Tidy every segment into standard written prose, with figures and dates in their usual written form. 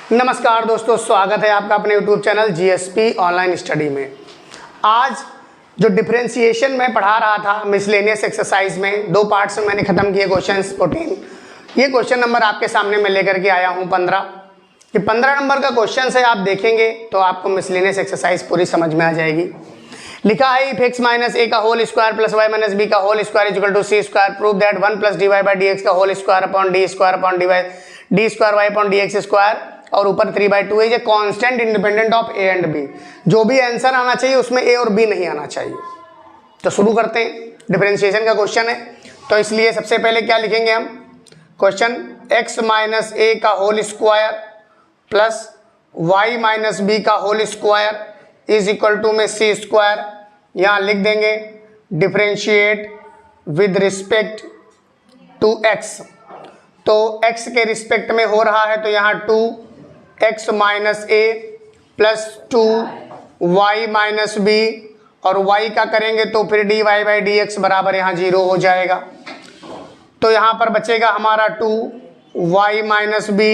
नमस्कार दोस्तों, स्वागत है आपका अपने YouTube channel GSP online study में। आज जो डिफरेंशिएशन मैं पढ़ा रहा था मिसलेनियस एक्सरसाइज में, दो पार्ट्स में मैंने खत्म किए क्वेश्चंस 14। ये क्वेश्चन नंबर आपके सामने मैं लेकर के आया हूँ 15। ये 15 नंबर का क्वेश्चन है, आप देखेंगे तो आपको मिसलेनियस एक्सरसाइज पूरी समझ में आ जाएगी। लिखा है इफ x माइनस ए का whole square plus Y minus B का whole square equal to C square, prove that 1 plus D Y by D x का whole square upon D square upon D square Y upon D x square और ऊपर 3/2 है constant independent of A and B. जो भी answer आना चाहिए उसमें ए और बी नहीं आना चाहिए। तो शुरू करते हैं। डिफरेंशिएशन का क्वेश्चन है तो इसलिए सबसे पहले क्या लिखेंगे हम, क्वेश्चन x माइनस ए का whole square plus Y minus B का whole square is equal to में सी स्क्वायर। यहाँ लिख देंगे differentiate with respect to x। तो x के रिस्पेक्ट में हो रहा है तो यहाँ 2x minus A plus 2y minus B और y का करेंगे तो फिर dy बाई डी एक्स बराबर यहाँ 0 हो जाएगा। तो यहाँ पर बचेगा हमारा 2y minus b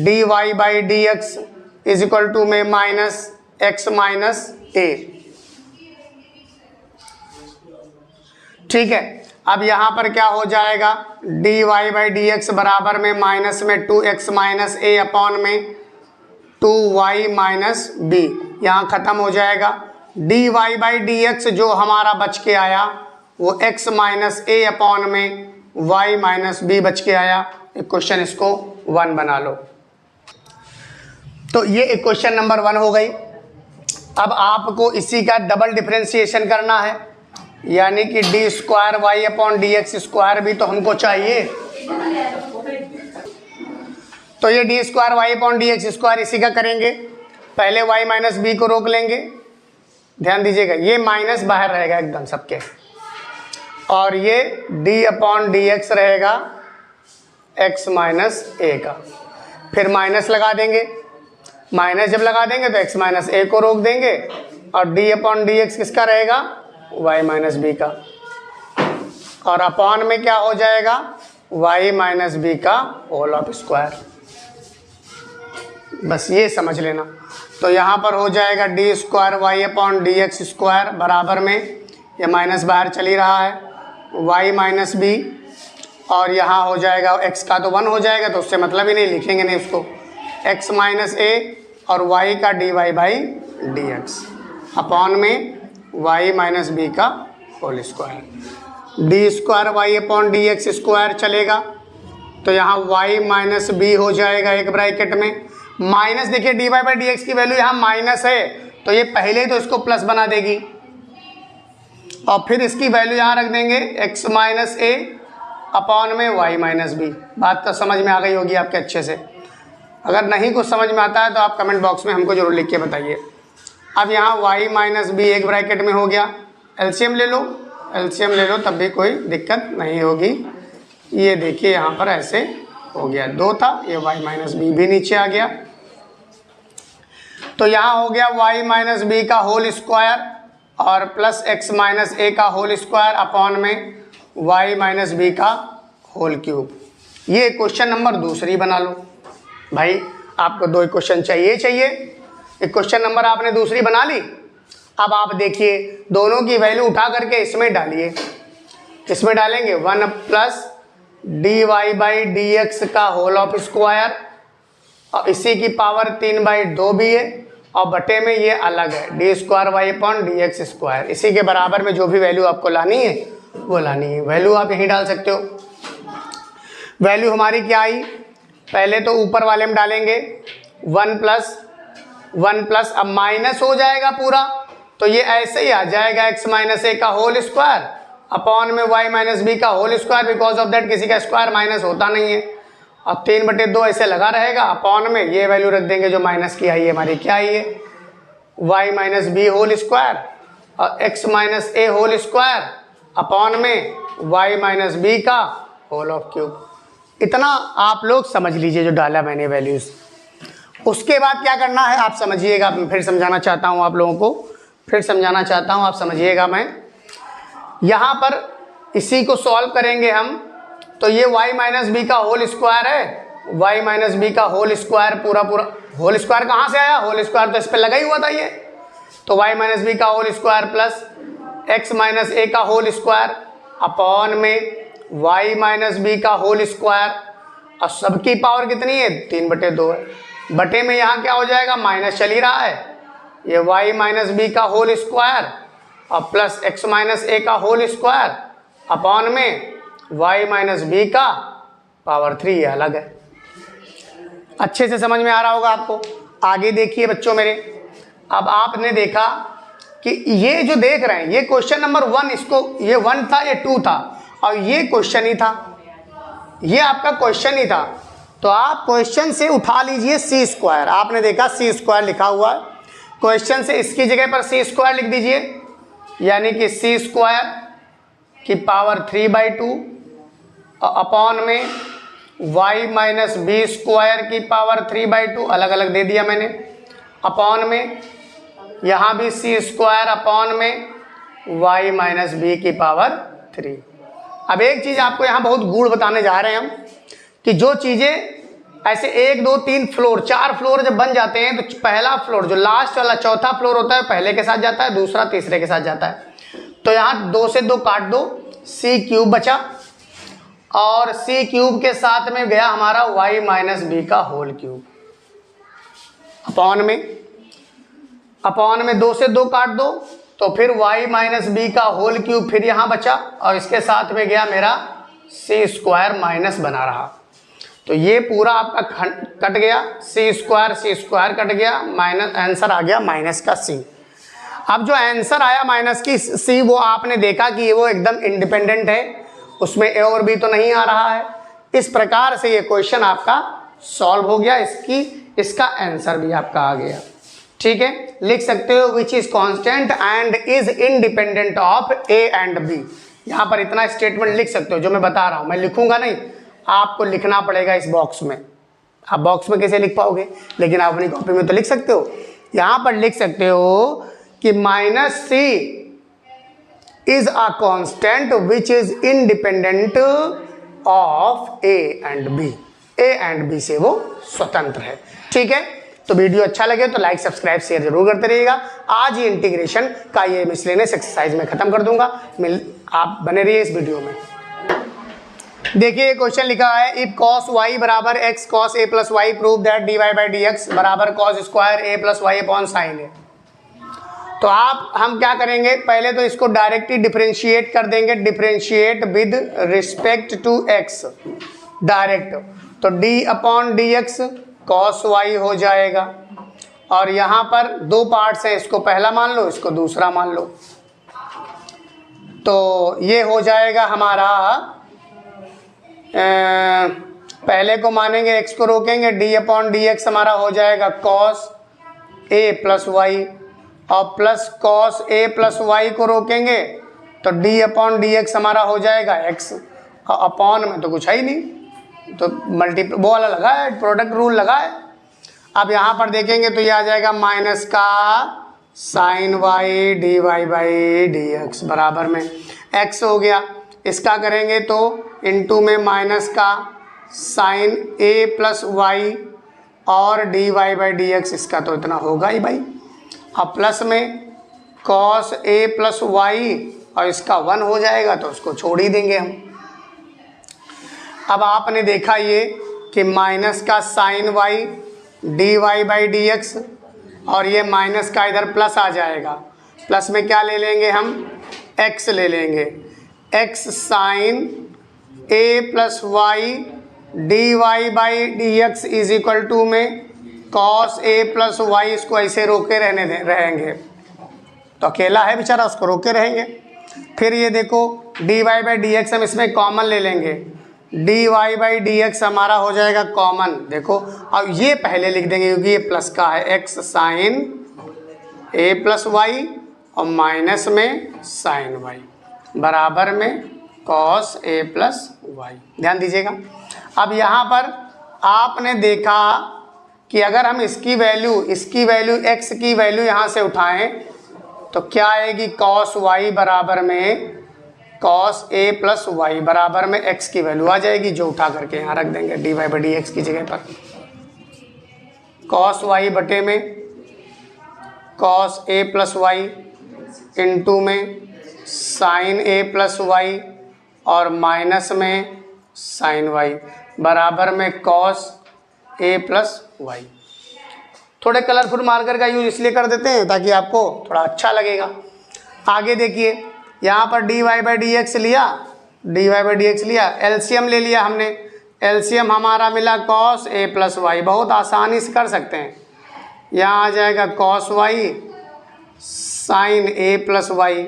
dy by D x is equal to में माइनस x माइनस ए। ठीक है, अब यहाँ पर क्या हो जाएगा dy बाई डी एक्स बराबर में माइनस में 2x माइनस ए अपॉन में 2y माइनस बी, यहाँ ख़त्म हो जाएगा। dy बाई डी एक्स जो हमारा बच के आया वो x माइनस ए अपॉन में y माइनस बी बच के आया। एक क्वेश्चन इसको 1 बना लो। तो ये एक क्वेश्चन नंबर 1 हो गई। अब आपको इसी का डबल डिफरेंशिएशन करना है, यानी कि d square Y upon D x square भी तो हमको चाहिए। तो ये d square Y upon D x square इसी का करेंगे। पहले वाई माइनस बी को रोक लेंगे, ध्यान दीजिएगा ये माइनस बाहर रहेगा एकदम सबके, और ये डी अपॉन डी एक्स रहेगा एक्स माइनस ए का। फिर माइनस लगा देंगे, माइनस जब लगा देंगे तो एक्स माइनस ए को रोक देंगे और डी अपॉन डी एक्स किसका रहेगा, y माइनस बी का, और अपॉन में क्या हो जाएगा y माइनस बी का होल ऑफ स्क्वायर। बस ये समझ लेना। तो यहाँ पर हो जाएगा d square Y upon D x square बराबर में, ये माइनस बाहर चल ही रहा है, y माइनस बी, और यहाँ हो जाएगा x का तो 1 हो जाएगा तो उससे मतलब ही नहीं, लिखेंगे नहीं उसको, x माइनस ए और y का dy by D x upon में y माइनस बी का whole square. D square Y upon D x square चलेगा तो यहाँ y माइनस बी हो जाएगा एक ब्रैकेट में, माइनस देखिए d Y by D x की वैल्यू यहाँ माइनस है तो ये पहले तो इसको प्लस बना देगी और फिर इसकी वैल्यू यहाँ रख देंगे x माइनस ए अपॉन में y माइनस बी। बात तो समझ में आ गई होगी आपके अच्छे से। अगर नहीं कुछ समझ में आता है तो आप कमेंट बॉक्स में हमको जरूर लिख के बताइए। अब यहाँ y माइनस बी एक ब्रैकेट में हो गया, एलसीएम ले लो, एलसीएम ले लो तब भी कोई दिक्कत नहीं होगी। ये देखिए यहाँ पर ऐसे हो गया, 2 था, ये y माइनस बी भी नीचे आ गया। तो यहाँ हो गया y माइनस बी का होल स्क्वायर और प्लस x माइनस ए का होल स्क्वायर अपॉन में y माइनस बी का होल क्यूब। ये क्वेश्चन नंबर 2 बना लो भाई। आपको 2 क्वेश्चन चाहिए। एक क्वेश्चन नंबर आपने 2 बना ली। अब आप देखिए दोनों की वैल्यू उठा करके इसमें डालिए, इसमें डालेंगे 1 plus D Y by D x का होल ऑफ स्क्वायर और इसी की पावर 3/2 भी है और बटे में ये अलग है d square Y upon D x square. इसी के बराबर में जो भी वैल्यू आपको लानी है वो लानी है। वैल्यू आप यहीं डाल सकते हो। वैल्यू हमारी क्या आई, पहले तो ऊपर वाले में डालेंगे 1 प्लस अब माइनस हो जाएगा पूरा तो ये ऐसे ही आ जाएगा x माइनस ए का होल स्क्वायर अपॉन में y माइनस बी का whole square, because of that किसी का स्क्वायर माइनस होता नहीं है, और 3/2 ऐसे लगा रहेगा। अपॉन में ये वैल्यू रख देंगे जो माइनस की आई है, हमारी क्या आई है y minus b whole square और x minus a whole square upon में y माइनस बी का होल ऑफ क्यूब। इतना आप लोग समझ लीजिए जो डाला मैंने वैल्यूज। उसके बाद क्या करना है आप समझिएगा, मैं फिर समझाना चाहता हूँ आप लोगों को, फिर समझाना चाहता हूँ आप समझिएगा। मैं यहाँ पर इसी को सॉल्व करेंगे हम तो ये y माइनस बी का होल स्क्वायर है वाई माइनस बी का होल स्क्वायर, पूरा होल स्क्वायर कहाँ से आया, होल स्क्वायर तो इस पर लगा ही हुआ था ये, तो वाई माइनस बी का whole square plus X minus ए का होल स्क्वायर अपॉन में वाई माइनस बी का होल स्क्वायर, और सबकी पावर कितनी है, 3/2 है, बटे में यहाँ क्या हो जाएगा, माइनस चल ही रहा है, ये वाई माइनस बी का होल स्क्वायर और प्लस एक्स माइनस ए का होल स्क्वायर अपॉन में वाई माइनस बी का पावर 3, ये अलग है। अच्छे से समझ में आ रहा होगा आपको। आगे देखिए बच्चों मेरे, अब आपने देखा कि ये जो देख रहे हैं ये क्वेश्चन नंबर 1, इसको ये 1 था, ये 2 था, और ये क्वेश्चन ही था, ये आपका क्वेश्चन ही था। तो आप क्वेश्चन से उठा लीजिए सी स्क्वायर, आपने देखा सी स्क्वायर लिखा हुआ है, क्वेश्चन से इसकी जगह पर सी स्क्वायर लिख दीजिए, यानी कि सी स्क्वायर की पावर 3/2 अपॉन में वाई माइनस बी स्क्वायर की पावर 3/2, अलग अलग दे दिया मैंने, अपॉन में यहाँ भी सी स्क्वायर अपॉन में वाई माइनस बी की पावर 3। अब एक चीज़ आपको यहाँ बहुत गूढ़ बताने जा रहे हैं हम, कि जो चीज़ें ऐसे 1 2 3 फ्लोर 4 फ्लोर जब बन जाते हैं तो पहला फ्लोर जो लास्ट वाला चौथा फ्लोर होता है पहले के साथ जाता है, दूसरा तीसरे के साथ जाता है। तो यहाँ 2 से 2 काट दो, सी क्यूब बचा, और सी क्यूब के साथ में गया हमारा वाई माइनस बी का होल क्यूब, अपॉन में 2 से 2 काट दो, तो फिर वाई माइनस बी का होल क्यूब फिर यहाँ बचा, और इसके साथ में गया मेरा सी स्क्वायर माइनस बना रहा। तो ये पूरा आपका कट गया, सी स्क्वायर कट गया, माइनस आंसर आ गया माइनस का सी। अब जो आंसर आया माइनस की सी, वो आपने देखा कि वो एकदम इंडिपेंडेंट है, उसमें ए और बी तो नहीं आ रहा है। इस प्रकार से ये क्वेश्चन आपका सॉल्व हो गया, इसका आंसर भी आपका आ गया। ठीक है, लिख सकते हो which is constant and is independent of A and b. यहाँ पर इतना स्टेटमेंट लिख सकते हो जो मैं बता रहा हूँ, मैं लिखूंगा नहीं, आपको लिखना पड़ेगा इस बॉक्स में। आप बॉक्स में कैसे लिख पाओगे, लेकिन आप अपनी कॉपी में तो लिख सकते हो। यहाँ पर लिख सकते हो कि minus c is a constant which is independent of A and b, a and b से वो स्वतंत्र है। ठीक है, तो वीडियो अच्छा लगे तो लाइक सब्सक्राइब शेयर जरूर करते रहिएगा। आज ही इंटीग्रेशन का ये मिसलेनियस एक्सरसाइज में खत्म कर दूंगा, आप बने रहिए इस वीडियो में। देखिए क्वेश्चन लिखा है, इफ cos y बराबर x cos a plus Y prove that dy by D x बराबर cos square a plus Y upon sine A. तो हम क्या करेंगे, पहले तो इसको डायरेक्टली डिफरेंशिएट कर देंगे, differentiate with respect to x direct, तो d upon D x cos y हो जाएगा, और यहाँ पर 2 पार्ट्स हैं, इसको पहला मान लो, इसको दूसरा मान लो, तो ये हो जाएगा हमारा पहले को मानेंगे, x को रोकेंगे, d अपॉन डी एक्स हमारा हो जाएगा cos a प्लस वाई, और plus cos a plus y को रोकेंगे तो d अपॉन डी एक्स हमारा हो जाएगा x, और अपॉन में तो कुछ है ही नहीं, तो वो वाला लगा है, प्रोडक्ट रूल लगा है। अब यहाँ पर देखेंगे तो ये आ जाएगा माइनस का sine y d Y by D x बराबर में x हो गया। इसका करेंगे तो इनटू में माइनस का साइन a प्लस वाई और d Y by D x, इसका तो इतना होगा ही भाई, अब प्लस में cos a प्लस वाई, और इसका 1 हो जाएगा तो उसको छोड़ ही देंगे हम। अब आपने देखा ये कि माइनस का sine y d Y by D x, और ये माइनस का इधर प्लस आ जाएगा, प्लस में क्या ले लेंगे हम, x ले लेंगे, x sine a plus y d Y by D x is equal to में cos a प्लस वाई, इसको ऐसे रोके रहेंगे, तो अकेला है बेचारा, उसको रोके रहेंगे। फिर ये देखो d Y by D x हम इसमें कॉमन ले लेंगे, d Y by D x हमारा हो जाएगा कॉमन, देखो अब ये पहले लिख देंगे क्योंकि ये प्लस का है, x sign a plus y और माइनस में साइन वाई बराबर में कॉस ए प्लस वाई। ध्यान दीजिएगा, अब यहाँ पर आपने देखा कि अगर हम इसकी वैल्यू एक्स की वैल्यू यहाँ से उठाएं तो क्या आएगी, कॉस वाई बराबर में कॉस ए प्लस वाई बराबर में एक्स की वैल्यू आ जाएगी, जो उठा करके यहाँ रख देंगे d Y by D x की जगह पर। कॉस वाई बटे में cos a plus y into में साइन ए प्लस वाई और माइनस में साइन वाई बराबर में कॉस ए प्लस वाई। थोड़े कलरफुल मार्कर का यूज इसलिए कर देते हैं ताकि आपको थोड़ा अच्छा लगेगा। आगे देखिए, यहाँ पर D Y by D X लिया, D Y by D X लिया, एलसीएम ले लिया हमने, एलसीएम हमारा मिला कॉस ए प्लस वाई। बहुत आसानी से कर सकते हैं। यहाँ आ जाएगा cos Y sign a plus Y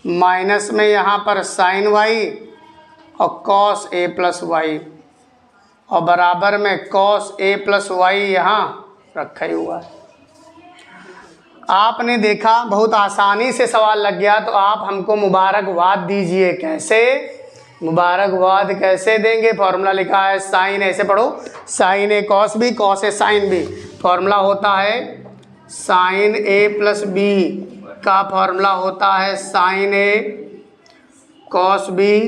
minus में यहाँ पर साइन वाई और कॉस ए प्लस वाई और बराबर में कॉस ए प्लस वाई यहाँ रखा ही हुआ है। आपने देखा बहुत आसानी से सवाल लग गया, तो आप हमको मुबारकबाद दीजिए। कैसे मुबारकबाद कैसे देंगे? फॉर्मूला लिखा है साइन, ऐसे पढ़ो, sign A cos B, cos A sine B. Formula होता है साइन ए प्लस बी का फॉर्मूला होता है sign A cos B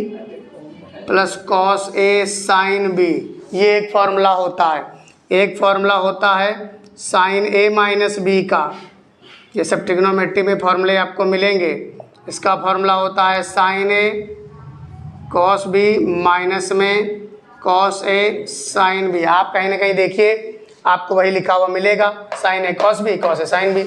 plus cos A sine B. ये एक फॉर्मूला होता है। एक फॉर्मूला होता है साइन ए माइनस बी का, ये सब ट्रिग्नोमेट्री में फॉर्मूले आपको मिलेंगे। इसका फॉर्मूला होता है साइन ए कॉस बी माइनस में कॉस ए साइन बी। आप कहीं ना कहीं देखिए आपको वही लिखा हुआ मिलेगा, sign A cos B cos A sine B.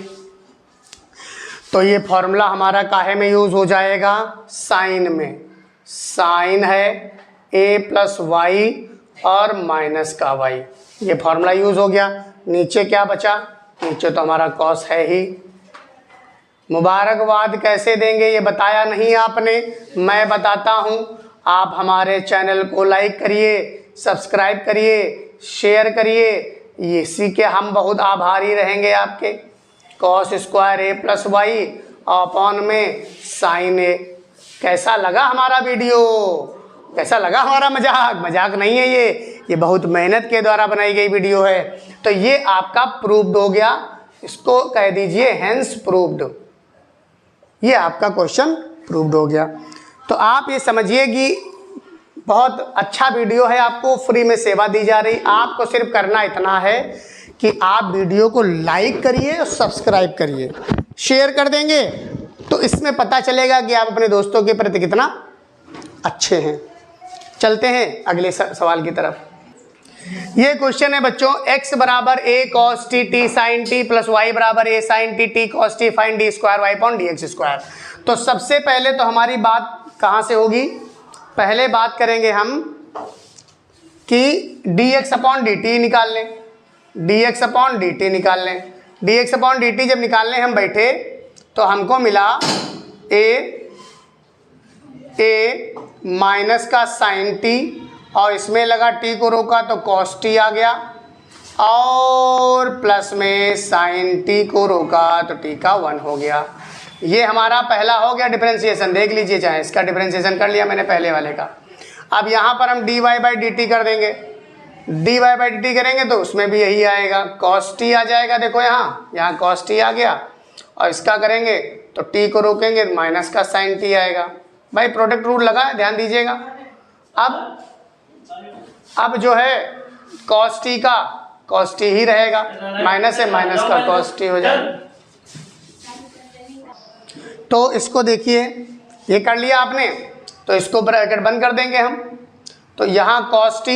तो ये फॉर्मूला हमारा काहे में यूज़ हो जाएगा? साइन में। साइन है ए प्लस वाई और माइनस का वाई, ये फॉर्मूला यूज़ हो गया। नीचे क्या बचा? नीचे तो हमारा कॉस है ही। मुबारकबाद कैसे देंगे ये बताया नहीं आपने, मैं बताता हूँ। आप हमारे चैनल को लाइक करिए, सब्सक्राइब करिए, शेयर करिए, इसी के हम बहुत आभारी रहेंगे आपके। कॉस स्क्वायर ए प्लस वाई अपॉन में साइन ए। कैसा लगा हमारा वीडियो? कैसा लगा हमारा मजाक? मजाक नहीं है ये बहुत मेहनत के द्वारा बनाई गई वीडियो है। तो ये आपका प्रूव्ड हो गया, इसको कह दीजिए हेंस प्रूव्ड। ये आपका क्वेश्चन प्रूव्ड हो गया। तो आप ये समझिए कि बहुत अच्छा वीडियो है, आपको फ्री में सेवा दी जा रही। आपको सिर्फ करना इतना है कि आप वीडियो को लाइक करिए और सब्सक्राइब करिए, शेयर कर देंगे तो इसमें पता चलेगा कि आप अपने दोस्तों के प्रति कितना अच्छे हैं। चलते हैं अगले सवाल की तरफ। ये क्वेश्चन है बच्चों, x बराबर a cos t sine t plus y बराबर a sine t cos t find d square Y upon D x square. तो सबसे पहले तो हमारी बात कहाँ से होगी? पहले बात करेंगे हम कि dx अपॉन dt निकाल लें, dx अपॉन dt निकाल लें। dx अपॉन dt जब निकालने हम बैठे तो हमको मिला a माइनस का साइन टी और इसमें लगा t को रोका तो cos t आ गया और प्लस में साइन t को रोका तो t का 1 हो गया। ये हमारा पहला हो गया डिफरेंशिएशन। देख लीजिए, चाहे इसका डिफरेंशिएशन कर लिया मैंने पहले वाले का। अब यहाँ पर हम dy बाई dt कर देंगे, dy बाई dt करेंगे तो उसमें भी यही आएगा, cos t आ जाएगा। देखो यहाँ cos t आ गया और इसका करेंगे तो t को रोकेंगे माइनस का साइन t आएगा। भाई प्रोडक्ट रूल लगा है, ध्यान दीजिएगा। अब जो है cos t का cos t ही रहेगा, माइनस है माइनस का cos t हो जाएगा। तो इसको देखिए, ये कर लिया आपने तो इसको ब्रैकेट बंद कर देंगे हम। तो यहाँ cos t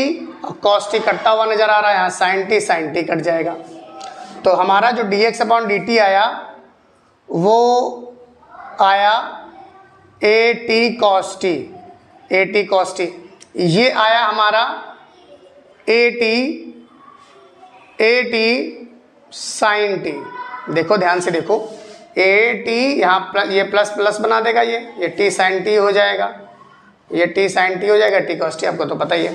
और cos t कटता हुआ नजर आ रहा है, यहाँ sin t कट जाएगा। तो हमारा जो dx अपॉन dt आया वो आया at cos t। ये आया हमारा at sin t। देखो ध्यान से देखो, at यहाँ ये प्लस प्लस बना देगा, ये t sin t हो जाएगा, ये t sin t हो जाएगा, t cos t आपको तो पता ही है।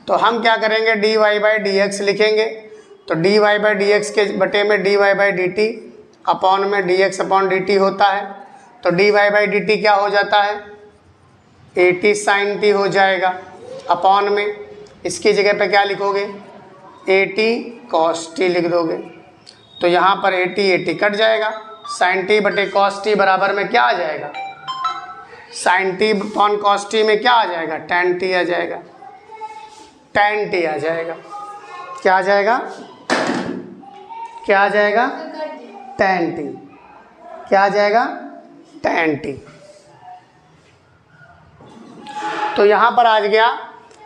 तो हम क्या करेंगे, dy बाई dx लिखेंगे। तो dy बाई dx के बटे में dy बाई dt अपॉन में dx अपॉन dt होता है। तो dy बाई dt क्या हो जाता है, at sin t हो जाएगा अपॉन में इसकी जगह पे क्या लिखोगे, at cos t लिख दोगे। तो यहाँ पर at कट जाएगा, sin t बटे cos t बराबर में क्या आ जाएगा, sine t upon cos t में क्या आ जाएगा, tan टी आ जाएगा, tan टी आ जाएगा। क्या आ जाएगा, क्या आ जाएगा, tan टी। क्या आ जाएगा, tan टी। तो यहाँ पर आ गया।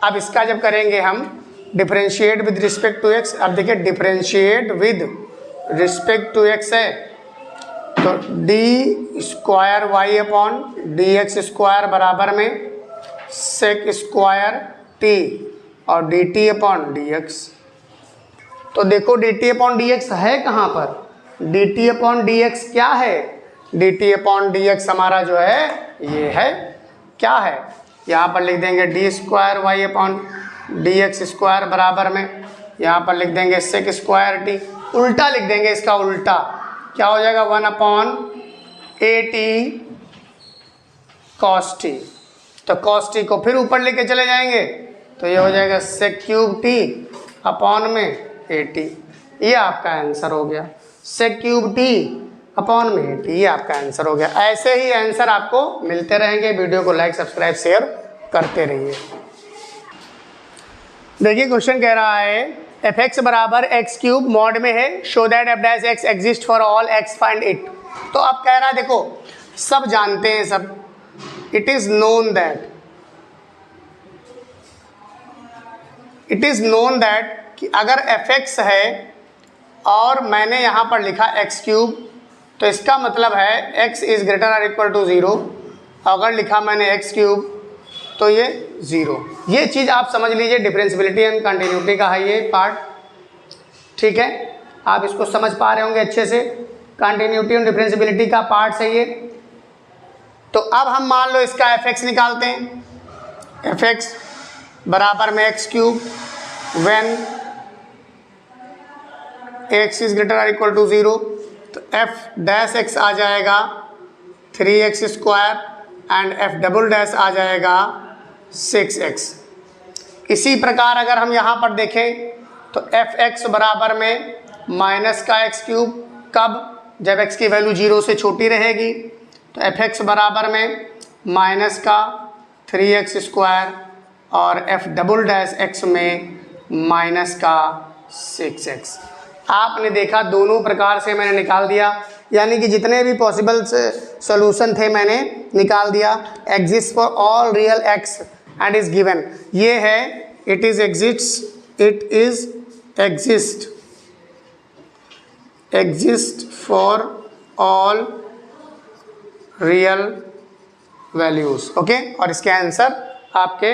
अब इसका जब करेंगे हम differentiate with respect to x, अब देखिए differentiate with respect to x है तो d square Y upon D x square बराबर में सेक स्क्वायर टी और d t upon D x. तो देखो d t upon D x है कहाँ पर, d t upon D x क्या है, d t upon D x हमारा जो है ये है, क्या है, यहाँ पर लिख देंगे d square Y upon D x square बराबर में, यहाँ पर लिख देंगे सेक स्क्वायर टी, उल्टा लिख देंगे इसका उल्टा, क्या हो जाएगा 1 upon A T cos T. तो कॉस टी को फिर ऊपर लेके चले जाएंगे तो ये हो जाएगा सेक क्यूब टी अपॉन में ए टी। ये आपका आंसर हो गया, सेक क्यूब टी अपॉन में ए टी, ये आपका आंसर हो गया। ऐसे ही आंसर आपको मिलते रहेंगे। वीडियो को लाइक सब्सक्राइब शेयर करते रहिए। देखिए क्वेश्चन कह रहा है एफ एक्स बराबर एक्स क्यूब मॉड में है, show that F dash x exist for all x find it. तो अब कह रहा है देखो सब जानते हैं सब, इट इज नोन दैट कि अगर एफ एक्स है और मैंने यहाँ पर लिखा एक्स क्यूब तो इसका मतलब है x इज ग्रेटर और इक्वल टू 0। अगर लिखा मैंने एक्स क्यूब तो ये 0। ये चीज़ आप समझ लीजिए, डिफरेंशियबिलिटी एंड कंटिन्यूटी का है ये पार्ट, ठीक है। आप इसको समझ पा रहे होंगे अच्छे से, कंटिन्यूटी एंड डिफरेंशियबिलिटी का पार्ट है ये। तो अब हम मान लो इसका एफ एक्स निकालते हैं, एफ एक्स बराबर में X cube when x is greater और इक्वल टू 0, तो एफ डैश एक्स आ जाएगा 3x square and F double dash आ जाएगा 6x। इसी प्रकार अगर हम यहाँ पर देखें तो एफ एक्स बराबर में माइनस का एक्स क्यूब, कब, जब x की वैल्यू 0 से छोटी रहेगी। तो एफ एक्स बराबर में माइनस का 3x स्क्वायर और एफ डबल डैश एक्स में माइनस का 6x। आपने देखा दोनों प्रकार से मैंने निकाल दिया, यानी कि जितने भी पॉसिबल सॉल्यूशन थे मैंने निकाल दिया। Exist for all real x and is given, ये है it is exist for all real values, okay. और इसके आंसर आपके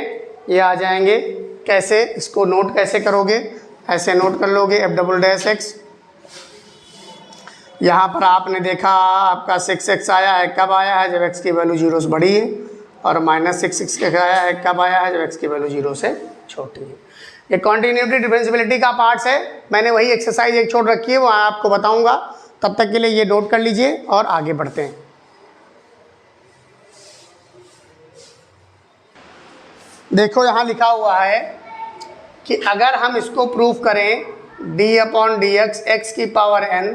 ये आ जाएंगे। कैसे, इसको नोट कैसे करोगे, ऐसे नोट कर लोगे एफ डबल डैश एक्स, यहाँ पर आपने देखा आपका 6x आया है, कब आया है, जब x की वैल्यू 0 से बड़ी है, और माइनस 6x का आया है, कब आया है, जब x की वैल्यू 0 से छोटी है। ये कॉन्टिन्यूटी डिफरेंशियबिलिटी का पार्ट्स है, मैंने वही एक्सरसाइज एक छोड़ रखी है, वो आपको बताऊंगा। तब तक के लिए ये नोट कर लीजिए और आगे बढ़ते हैं। देखो यहाँ लिखा हुआ है कि अगर हम इसको प्रूफ करें d upon D x x की पावर n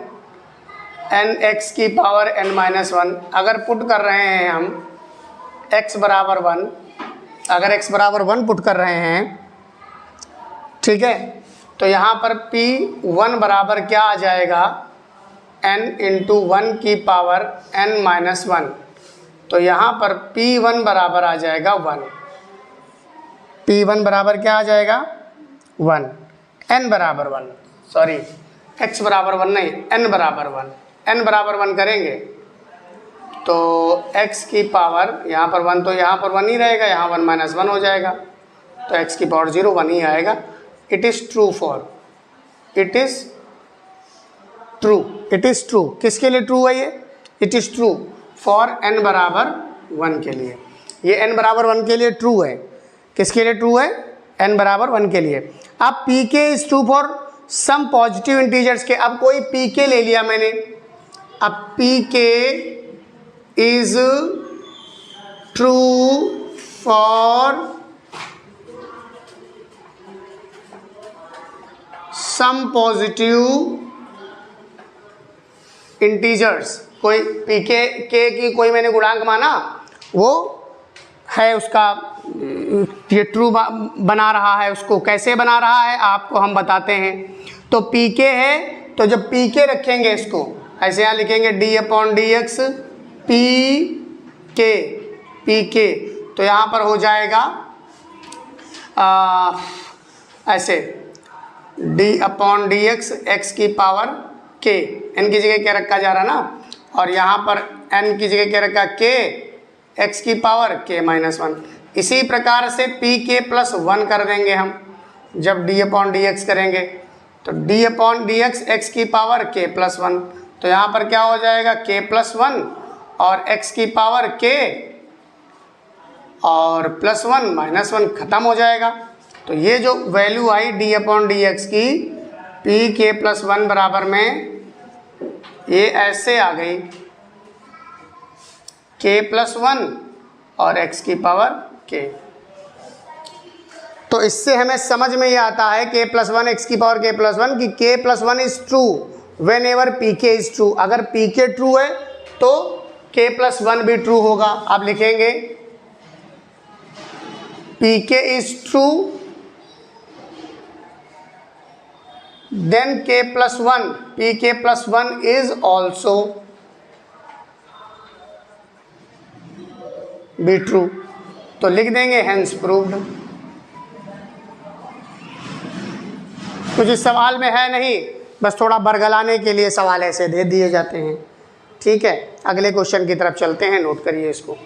x की पावर n-1, अगर पुट कर रहे हैं हम x बराबर 1, अगर x बराबर 1 पुट कर रहे हैं, ठीक है, तो यहाँ पर p1 बराबर क्या आ जाएगा, n इंटू 1 की पावर n-1। तो यहाँ पर p1 बराबर आ जाएगा 1, p1 बराबर क्या आ जाएगा 1, n बराबर 1, सॉरी x बराबर 1 नहीं, n बराबर 1, n बराबर 1 करेंगे तो x की पावर यहाँ पर 1, तो यहाँ पर 1 ही रहेगा, यहाँ 1-1 हो जाएगा, तो x की पावर 0 1 ही आएगा। इट इज़ ट्रू, किसके लिए ट्रू है ये, it is true for n बराबर 1 के लिए, ये n बराबर 1 के लिए ट्रू है। किसके लिए ट्रू है, n बराबर 1 के लिए। अब pk is true for some positive integers के, अब कोई pk ले लिया मैंने, अब pk is true for some positive integers, कोई pk के की कोई मैंने गुणांक माना, वो है उसका ये ट्रू बना रहा है, उसको कैसे बना रहा है आपको हम बताते हैं। तो पी के है, तो जब पी के रखेंगे इसको ऐसे यहाँ लिखेंगे d/dx पी के, तो यहाँ पर हो जाएगा ऐसे d/dx x की पावर k, n की जगह क्या रखा जा रहा ना, और यहाँ पर n की जगह क्या रखा k, x की पावर k-1। इसी प्रकार से pk+1 कर देंगे हम जब d/dx करेंगे, तो d/dx x की पावर k+1, तो यहाँ पर क्या हो जाएगा k+1 और x की पावर k और +1 -1 खत्म हो जाएगा। तो ये जो वैल्यू आई d/dx की pk+1 बराबर में ये ऐसे आ गई k+1 और x की पावर k। तो इससे हमें समझ में ये आता है k+1 x की पावर k+1 कि k+1 is true whenever pk is true. अगर pk ट्रू है तो k+1 भी ट्रू होगा। अब लिखेंगे pk is true then k+1 pk+1 is also be true, तो लिख देंगे हेंस प्रूव्ड। कुछ इस सवाल में है नहीं, बस थोड़ा बरगलाने के लिए सवाल ऐसे दे दिए जाते हैं। ठीक है, अगले क्वेश्चन की तरफ चलते हैं, नोट करिए इसको।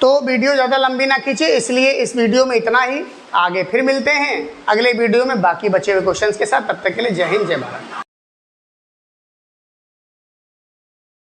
तो वीडियो ज़्यादा लंबी ना खींचे, इसलिए इस वीडियो में इतना ही। आगे फिर मिलते हैं अगले वीडियो में बाकी बचे हुए क्वेश्चंस के साथ। तब तक के लिए जय हिंद, जय भारत।